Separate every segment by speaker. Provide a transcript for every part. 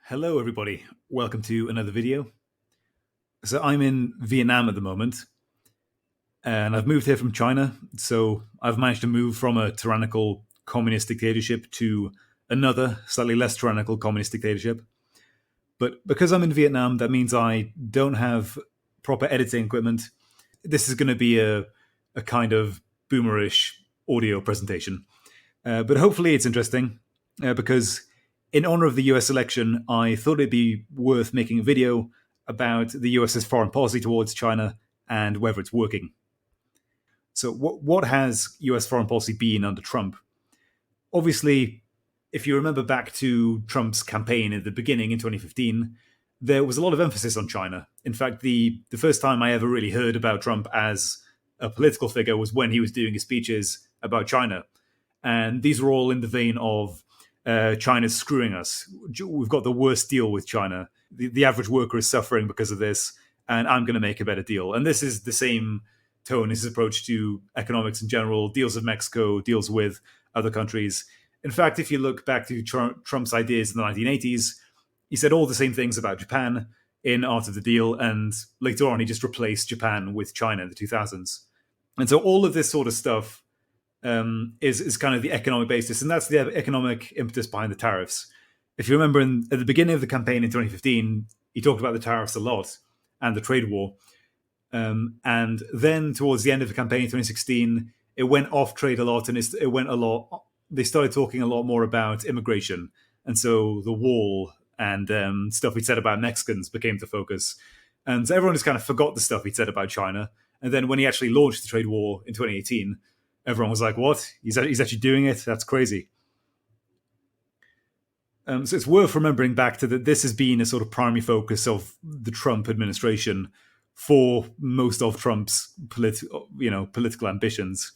Speaker 1: Hello, everybody. Welcome to another video. So, I'm in Vietnam at the moment, and I've moved here from China. So, I've managed to move from a tyrannical communist dictatorship to another, slightly less tyrannical communist dictatorship. But because I'm in Vietnam, that means I don't have proper editing equipment. This is going to be a kind of boomerish audio presentation. But hopefully, it's interesting because in honor of the US election, I thought it'd be worth making a video about the US's foreign policy towards China and whether it's working. So, what has US foreign policy been under Trump? Obviously, if you remember back to Trump's campaign at the beginning in 2015, there was a lot of emphasis on China. In fact, the first time I ever really heard about Trump as a political figure was when he was doing his speeches about China. And these were all in the vein of China's screwing us. We've got the worst deal with China. The average worker is suffering because of this, and I'm going to make a better deal. And this is the same tone, his approach to economics in general, deals with Mexico, deals with other countries. In fact, if you look back to Trump's ideas in the 1980s, he said all the same things about Japan in Art of the Deal, and later on he just replaced Japan with China in the 2000s. And so all of this sort of stuff is kind of the economic basis, and that's the economic impetus behind the tariffs. If you remember, at the beginning of the campaign in 2015, he talked about the tariffs a lot and the trade war. And then towards the end of the campaign in 2016, it went off trade a lot, and it went a lot. They started talking a lot more about immigration, and so the wall and stuff he'd said about Mexicans became the focus. And so everyone just kind of forgot the stuff he'd said about China. And then when he actually launched the trade war in 2018, everyone was like, what? He's actually doing it? That's crazy. So it's worth remembering back to that this has been a sort of primary focus of the Trump administration for most of Trump's political ambitions.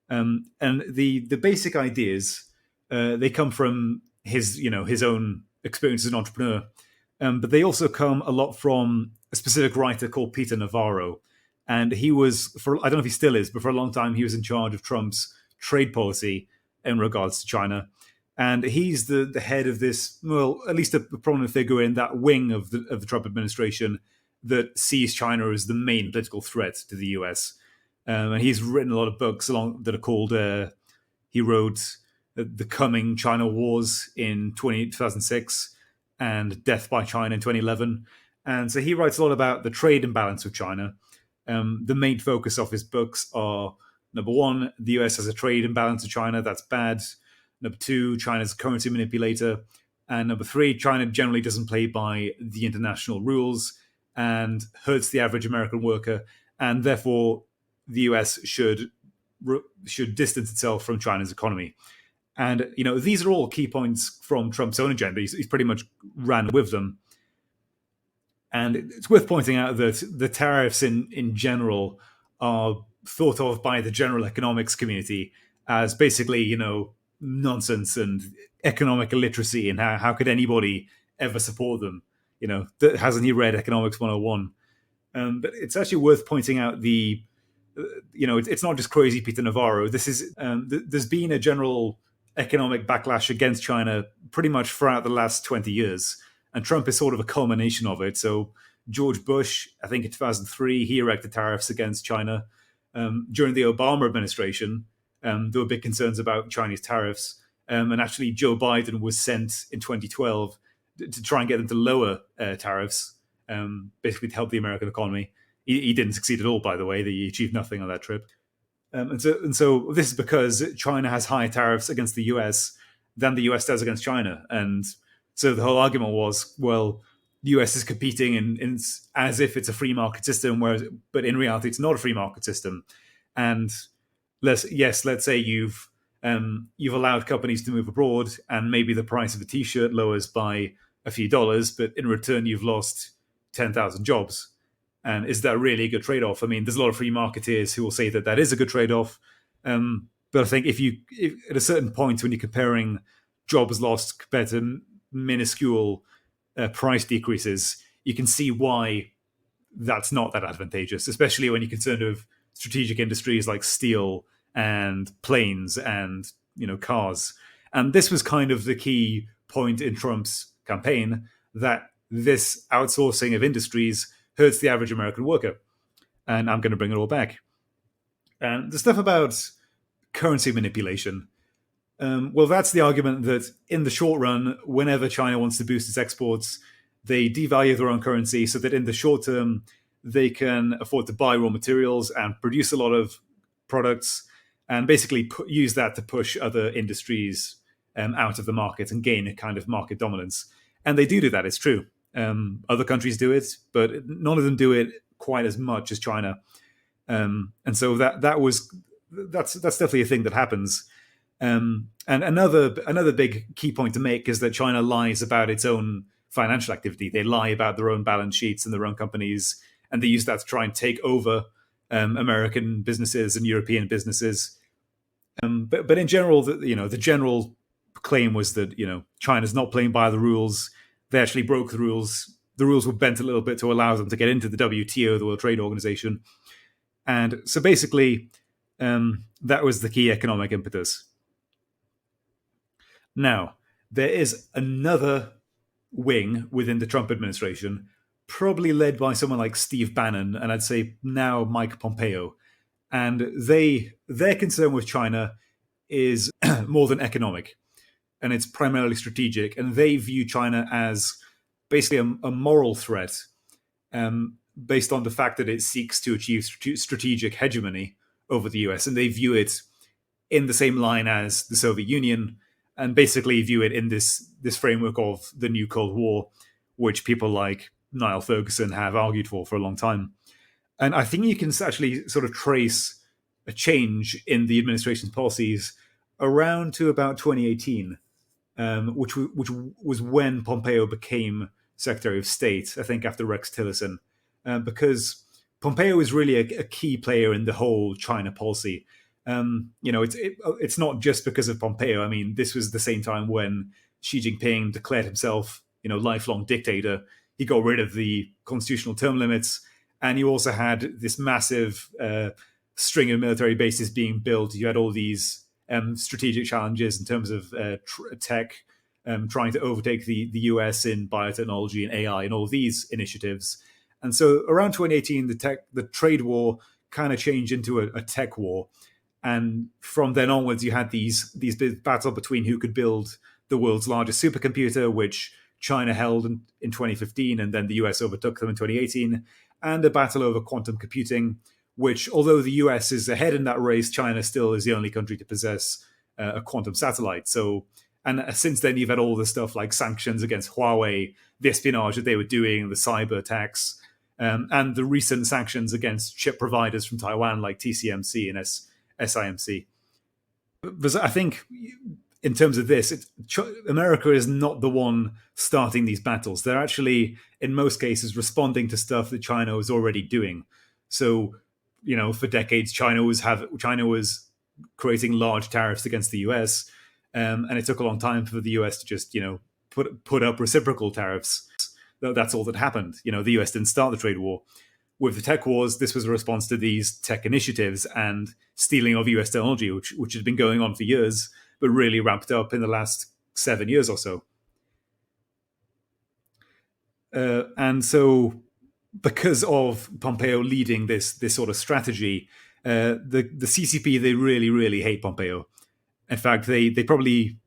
Speaker 1: And the basic ideas, they come from his own experience as an entrepreneur, but they also come a lot from a specific writer called Peter Navarro. And he was, I don't know if he still is, but for a long time he was in charge of Trump's trade policy in regards to China. And he's the head of this, well, at least a prominent figure in that wing of the Trump administration that sees China as the main political threat to the US. And he's written a lot of books that are called, he wrote The Coming China Wars in 2006 and Death by China in 2011. And so he writes a lot about the trade imbalance with China. The main focus of his books are, number one, the US has a trade imbalance with China. That's bad. Number two, China's a currency manipulator. And number three, China generally doesn't play by the international rules and hurts the average American worker. And therefore, the US should distance itself from China's economy. And, these are all key points from Trump's own agenda. He's pretty much ran with them. And it's worth pointing out that the tariffs in general are thought of by the general economics community as basically, nonsense and economic illiteracy, and how could anybody ever support them? Hasn't he read Economics 101? But it's actually worth pointing out it's not just crazy Peter Navarro. This is there's been a general economic backlash against China pretty much throughout the last 20 years. And Trump is sort of a culmination of it. So George Bush, I think in 2003, he erected tariffs against China. During the Obama administration, there were big concerns about Chinese tariffs. And actually, Joe Biden was sent in 2012 to try and get them to lower tariffs, basically to help the American economy. He didn't succeed at all, by the way. He achieved nothing on that trip. And so this is because China has higher tariffs against the US than the US does against China. And so the whole argument was, well, the US is competing in as if it's a free market system, but in reality, it's not a free market system. And let's say you've allowed companies to move abroad, and maybe the price of a T-shirt lowers by a few dollars, but in return, you've lost 10,000 jobs. And is that really a good trade-off? I mean, there's a lot of free marketeers who will say that is a good trade-off. But I think if at a certain point when you're comparing jobs lost compared to minuscule price decreases, you can see why that's not that advantageous, especially when you're concerned with strategic industries like steel and planes and cars. And this was kind of the key point in Trump's campaign that this outsourcing of industries hurts the average American worker, and I'm going to bring it all back. And the stuff about currency manipulation, well, that's the argument that in the short run, whenever China wants to boost its exports, they devalue their own currency so that in the short term, they can afford to buy raw materials and produce a lot of products and basically use that to push other industries out of the market and gain a kind of market dominance. And they do that, it's true. Other countries do it, but none of them do it quite as much as China. And so that's definitely a thing that happens. And another big key point to make is that China lies about its own financial activity. They lie about their own balance sheets and their own companies, and they use that to try and take over American businesses and European businesses. But in general, the general claim was that China's not playing by the rules. They actually broke the rules. The rules were bent a little bit to allow them to get into the WTO, the World Trade Organization. And so basically, that was the key economic impetus. Now, there is another wing within the Trump administration, probably led by someone like Steve Bannon, and I'd say now Mike Pompeo. And their concern with China is more than economic, and it's primarily strategic. And they view China as basically a moral threat, based on the fact that it seeks to achieve strategic hegemony over the US. And they view it in the same line as the Soviet Union, and basically view it in this framework of the new Cold War, which people like Niall Ferguson have argued for a long time. And I think you can actually sort of trace a change in the administration's policies around to about 2018, which was when Pompeo became Secretary of State, I think after Rex Tillerson, because Pompeo is really a key player in the whole China policy. It's not just because of Pompeo. I mean, this was the same time when Xi Jinping declared himself, lifelong dictator. He got rid of the constitutional term limits, and you also had this massive string of military bases being built. You had all these strategic challenges in terms of tech, trying to overtake the US in biotechnology and AI and all of these initiatives. And so around 2018, the trade war kind of changed into a tech war. And from then onwards, you had these big battle between who could build the world's largest supercomputer, which China held in 2015, and then the US overtook them in 2018, and a battle over quantum computing, which, although the US is ahead in that race, China still is the only country to possess a quantum satellite. So, and since then, you've had all the stuff like sanctions against Huawei, the espionage that they were doing, the cyber attacks, and the recent sanctions against chip providers from Taiwan like TSMC and SIMC. But I think in terms of this, America is not the one starting these battles. They're actually, in most cases, responding to stuff that China was already doing. So, for decades, China was creating large tariffs against the US, and it took a long time for the US to just, put up reciprocal tariffs. That's all that happened. The US didn't start the trade war. With the tech wars, this was a response to these tech initiatives and stealing of US technology, which had been going on for years, but really ramped up in the last 7 years or so. And so, because of Pompeo leading this sort of strategy, the CCP, they really, really hate Pompeo. In fact, they probably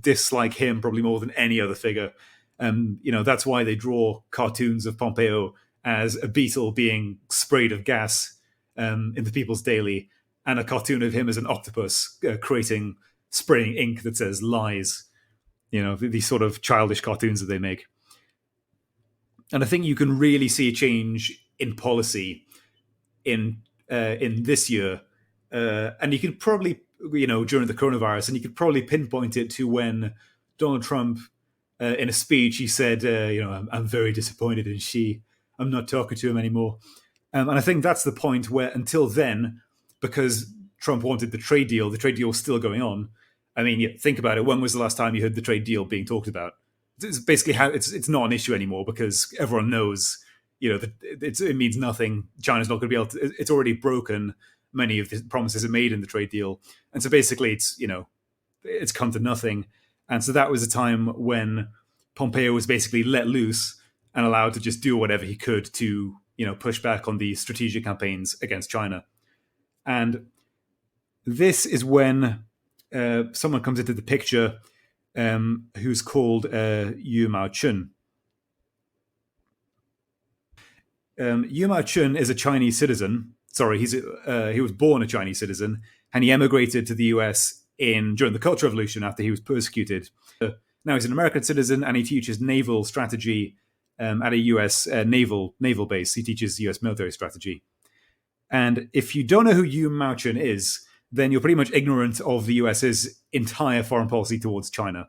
Speaker 1: dislike him probably more than any other figure. That's why they draw cartoons of Pompeo as a beetle being sprayed of gas in the People's Daily, and a cartoon of him as an octopus spraying ink that says lies. These sort of childish cartoons that they make. And I think you can really see a change in policy in this year, and you could probably during the coronavirus, and you could probably pinpoint it to when Donald Trump, in a speech, he said, I'm very disappointed in Xi. I'm not talking to him anymore. And I think that's the point where, until then, because Trump wanted the trade deal was still going on. I mean, think about it. When was the last time you heard the trade deal being talked about? It's basically how it's not an issue anymore, because everyone knows, it means nothing. China's not going to be able to. It's already broken many of the promises it made in the trade deal, and so basically, it's come to nothing. And so that was a time when Pompeo was basically let loose and allowed to just do whatever he could to push back on the strategic campaigns against China. And this is when someone comes into the picture who's called Yu Mao Chun. Yu Mao Chun is a Chinese citizen. Sorry, he was born a Chinese citizen, and he emigrated to the US during the Cultural Revolution after he was persecuted. Now he's an American citizen, and he teaches naval strategy at a US naval base. He teaches US military strategy. And if you don't know who Yu Mao Chun is, then you're pretty much ignorant of the US's entire foreign policy towards China.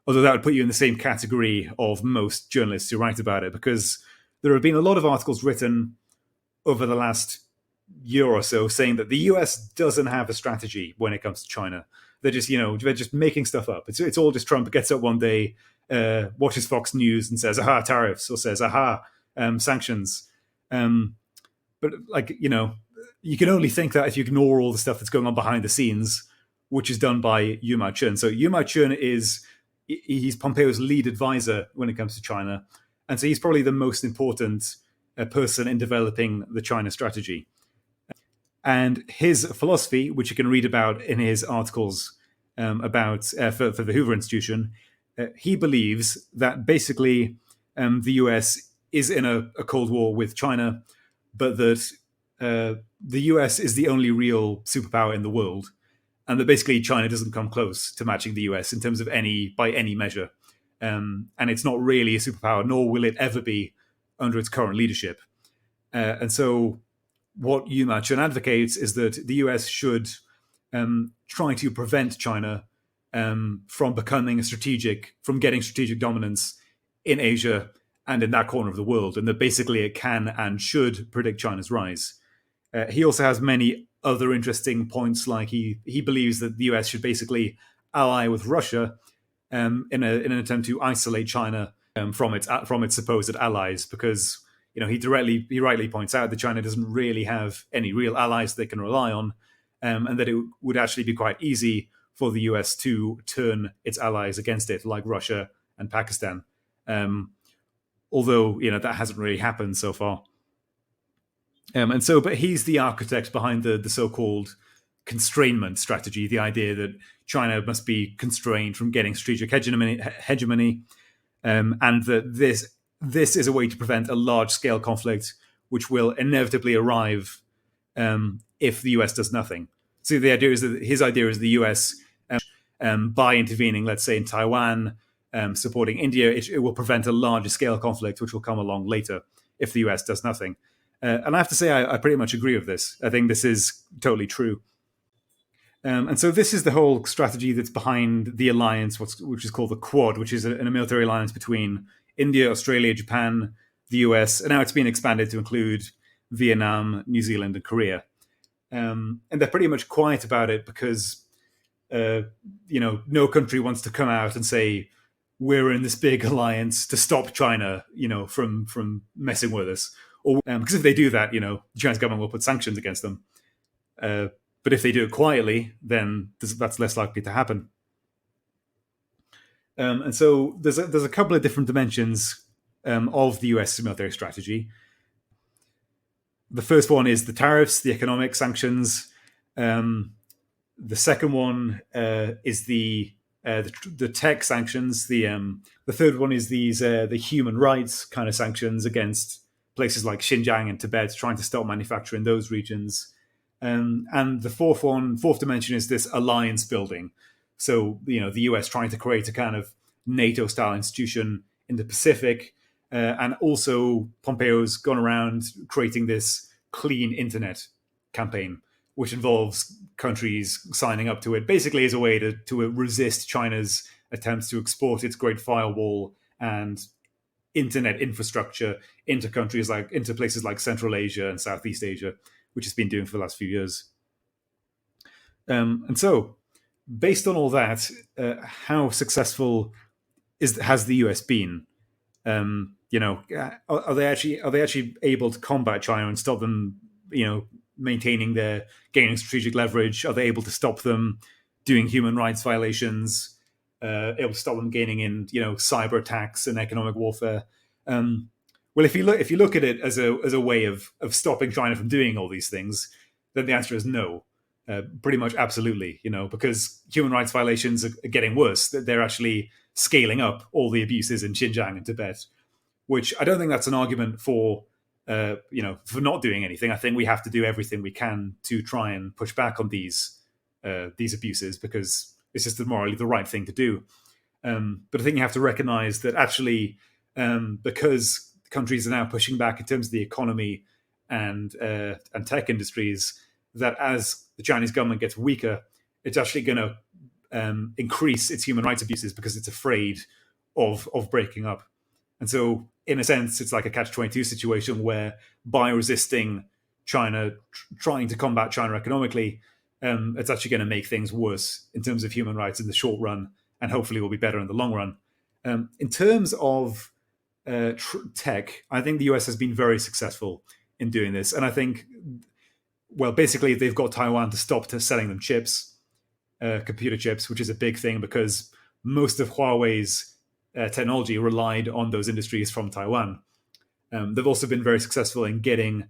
Speaker 1: Although that would put you in the same category of most journalists who write about it, because there have been a lot of articles written over the last year or so saying that the US doesn't have a strategy when it comes to China. They're just making stuff up. It's all just Trump gets up one day, watches Fox News and says, "Aha, tariffs," or says, "Aha, sanctions." But you can only think that if you ignore all the stuff that's going on behind the scenes, which is done by Yu Mao Chun. So Yu Mao Chun he's Pompeo's lead advisor when it comes to China. And so he's probably the most important person in developing the China strategy. And his philosophy, which you can read about in his articles about for the Hoover Institution, he believes that basically the US is in a Cold War with China, but that the US is the only real superpower in the world, and that basically China doesn't come close to matching the US in terms of by any measure. And it's not really a superpower, nor will it ever be under its current leadership. And so what Yu Mao Chun advocates is that the US should try to prevent China from getting strategic dominance in Asia and in that corner of the world, and that basically it can and should predict China's rise. He also has many other interesting points, like he believes that the US should basically ally with Russia in an attempt to isolate China from its supposed allies, because he rightly points out that China doesn't really have any real allies they can rely on, and that it would actually be quite easy for the US to turn its allies against it, like Russia and Pakistan. Although that hasn't really happened so far. But he's the architect behind the so-called constrainment strategy, the idea that China must be constrained from getting strategic hegemony, and that this is a way to prevent a large-scale conflict which will inevitably arrive if the US does nothing. So his idea is the US, by intervening, let's say in Taiwan, supporting India, it will prevent a larger-scale conflict which will come along later if the US does nothing. And I have to say, I pretty much agree with this. I think this is totally true. And so this is the whole strategy that's behind the alliance, which is called the Quad, which is a military alliance between India, Australia, Japan, the US, and now it's been expanded to include Vietnam, New Zealand, and Korea. And they're pretty much quiet about it because, no country wants to come out and say, we're in this big alliance to stop China, from messing with us. Or because if they do that, the Chinese government will put sanctions against them. But if they do it quietly, then that's less likely to happen. And so there's a couple of different dimensions of the US military strategy. The first one is the tariffs, the economic sanctions. The second one is the tech sanctions. The third one is the human rights kind of sanctions against places like Xinjiang and Tibet, trying to stop manufacture in those regions. And the fourth dimension is this alliance building. So, the US trying to create a kind of NATO-style institution in the Pacific. And also Pompeo's gone around creating this clean internet campaign, which involves countries signing up to it, basically as a way to resist China's attempts to export its Great Firewall and internet infrastructure into places like Central Asia and Southeast Asia, which it's been doing for the last few years. And so, based on all that, how successful has the US been? Are they actually able to combat China and stop them, gaining strategic leverage? Are they able to stop them doing human rights violations? It will stop them gaining in cyber attacks and economic warfare. Um, well, if you look at it as a way of stopping China from doing all these things, then the answer is no. Pretty much absolutely, because human rights violations are getting worse. They're actually scaling up all the abuses in Xinjiang and Tibet, which I don't think that's an argument for for not doing anything. I think we have to do everything we can to try and push back on these abuses because it's just morally the right thing to do. But I think you have to recognize that actually, because countries are now pushing back in terms of the economy and tech industries, that as the Chinese government gets weaker, it's actually going to increase its human rights abuses because it's afraid of breaking up. And so, in a sense, it's like a catch-22 situation where by resisting China, trying to combat China economically, it's actually going to make things worse in terms of human rights in the short run, and hopefully will be better in the long run. In terms of tech, I think the US has been very successful in doing this. And I think, well, basically, they've got Taiwan to stop selling them chips, computer chips, which is a big thing because most of Huawei's technology relied on those industries from Taiwan. They've also been very successful in getting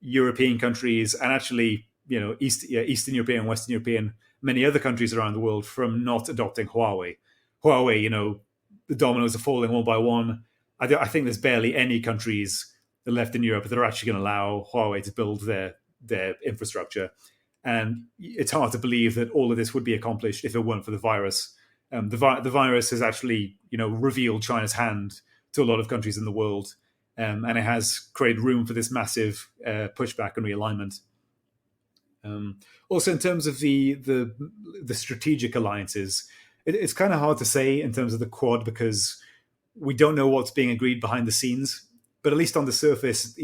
Speaker 1: European countries and actually, Eastern European and Western European, many other countries around the world from not adopting Huawei. Huawei, the dominoes are falling one by one. I think there's barely any countries left in Europe that are actually going to allow Huawei to build their infrastructure. And it's hard to believe that all of this would be accomplished if it weren't for the virus. The virus has actually, revealed China's hand to a lot of countries in the world, and it has created room for this massive pushback and realignment. Also, in terms of the strategic alliances, it's kind of hard to say in terms of the Quad because we don't know what's being agreed behind the scenes. But at least on the surface,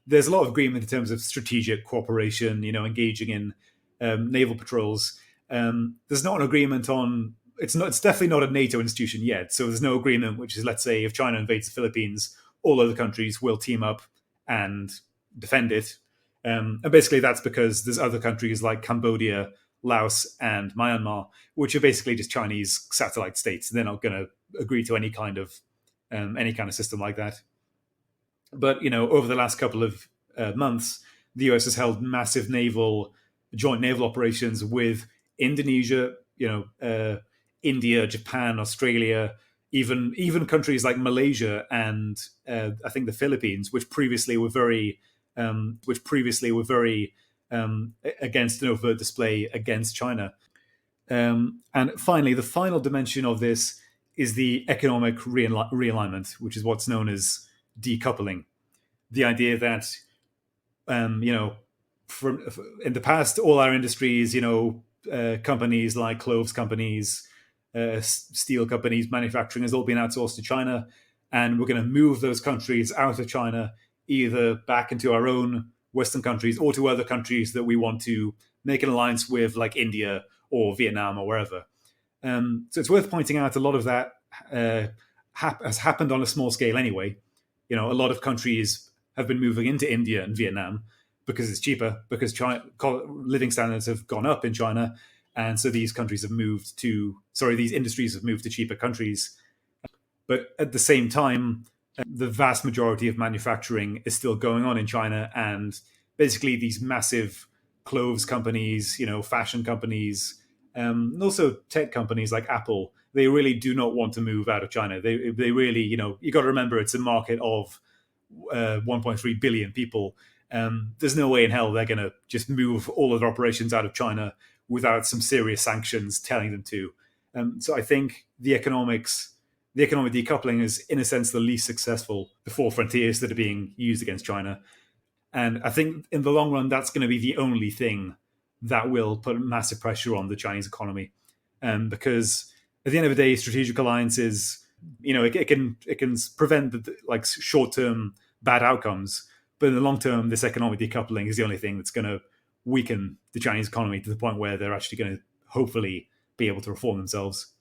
Speaker 1: there's a lot of agreement in terms of strategic cooperation. Engaging in naval patrols. There's not an agreement on. It's definitely not a NATO institution yet. So there's no agreement, which is, let's say, if China invades the Philippines, all other countries will team up and defend it. And basically that's because there's other countries like Cambodia, Laos, and Myanmar, which are basically just Chinese satellite states. They're not going to agree to any kind of system like that. But over the last couple of months, the US has held massive joint naval operations with Indonesia, India, Japan, Australia, even countries like Malaysia and I think the Philippines, which previously were very against an overt display against China. And finally, the final dimension of this is the economic realignment, which is what's known as decoupling. The idea that, in the past, all our industries, companies like clothes companies, steel companies, manufacturing has all been outsourced to China, and we're going to move those countries out of China, either back into our own Western countries or to other countries that we want to make an alliance with, like India or Vietnam or wherever. So it's worth pointing out a lot of that has happened on a small scale anyway. A lot of countries have been moving into India and Vietnam because it's cheaper, because living standards have gone up in China. And so these industries have moved to cheaper countries. But at the same time, the vast majority of manufacturing is still going on in China. And basically these massive clothes companies, fashion companies, and also tech companies like Apple, they really do not want to move out of China. They really, you got to remember it's a market of 1.3 billion people. There's no way in hell they're going to just move all of their operations out of China without some serious sanctions telling them to. So I think the economic decoupling is, in a sense, the least successful, the four frontiers that are being used against China. And I think in the long run, that's going to be the only thing that will put massive pressure on the Chinese economy. Because at the end of the day, strategic alliances, it can prevent short-term bad outcomes. But in the long term, this economic decoupling is the only thing that's going to weaken the Chinese economy to the point where they're actually going to hopefully be able to reform themselves.